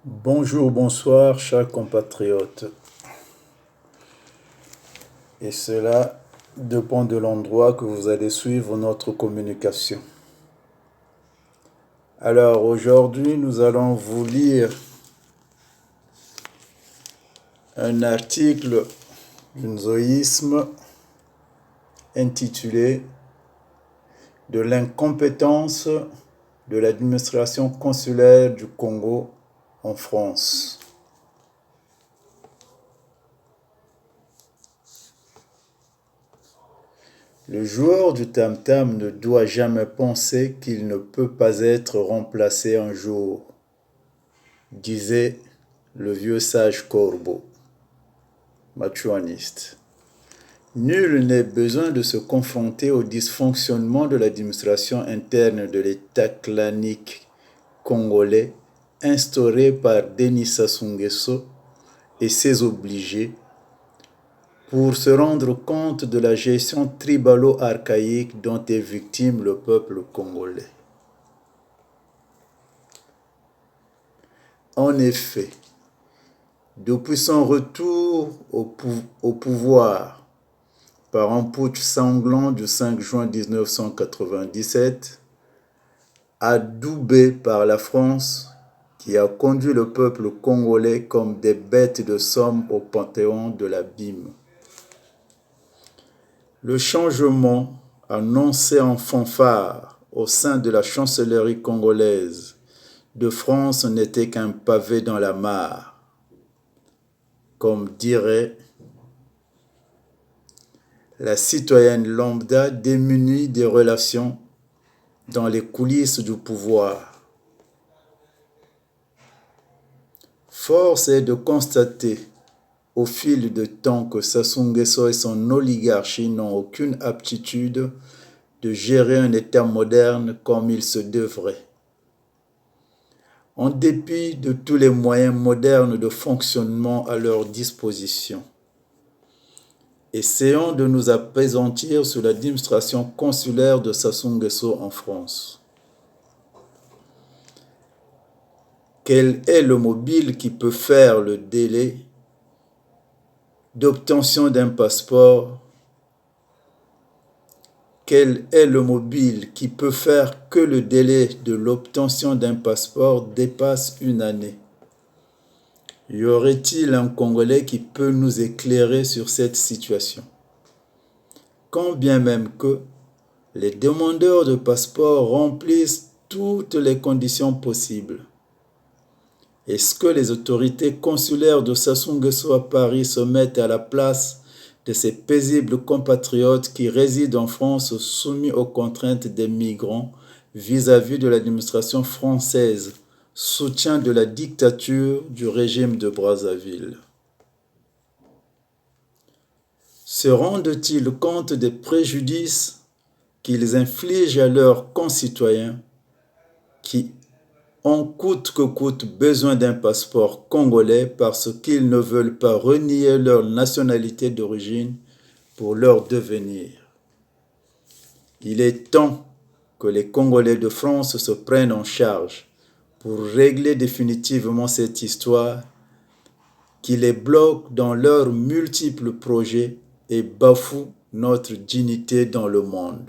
Bonjour, bonsoir, chers compatriotes. Et cela dépend de l'endroit que vous allez suivre notre communication. Alors aujourd'hui, nous allons vous lire un article du zoïsme intitulé « De l'incompétence de l'administration consulaire du Congo en France ». Le joueur du tam-tam ne doit jamais penser qu'il ne peut pas être remplacé un jour, disait le vieux sage Corbeau, machuaniste. Nul n'est besoin de se confronter au dysfonctionnement de l'administration interne de l'État clanique congolais instauré par Denis Sassou Nguesso et ses obligés pour se rendre compte de la gestion tribalo-archaïque dont est victime le peuple congolais. En effet, depuis son retour au pouvoir par un putsch sanglant du 5 juin 1997, adoubé par la France, qui a conduit le peuple congolais comme des bêtes de somme au panthéon de l'abîme. Le changement annoncé en fanfare au sein de la chancellerie congolaise de France n'était qu'un pavé dans la mare, comme dirait la citoyenne lambda démunie des relations dans les coulisses du pouvoir. Force est de constater au fil du temps que Sassou Nguesso et son oligarchie n'ont aucune aptitude de gérer un État moderne comme il se devrait. En dépit de tous les moyens modernes de fonctionnement à leur disposition, essayons de nous appesantir sur l'administration consulaire de Sassou Nguesso en France. Quel est le mobile qui peut faire le délai d'obtention d'un passeport? Quel est le mobile qui peut faire que le délai de l'obtention d'un passeport dépasse une année? Y aurait-il un Congolais qui peut nous éclairer sur cette situation? Quand bien même que les demandeurs de passeport remplissent toutes les conditions possibles, est-ce que les autorités consulaires de Sassou Nguesso à Paris se mettent à la place de ces paisibles compatriotes qui résident en France soumis aux contraintes des migrants vis-à-vis de l'administration française, soutien de la dictature du régime de Brazzaville? Se rendent-ils compte des préjudices qu'ils infligent à leurs concitoyens qui ont coûte que coûte besoin d'un passeport congolais parce qu'ils ne veulent pas renier leur nationalité d'origine pour leur devenir? Il est temps que les Congolais de France se prennent en charge pour régler définitivement cette histoire qui les bloque dans leurs multiples projets et bafoue notre dignité dans le monde.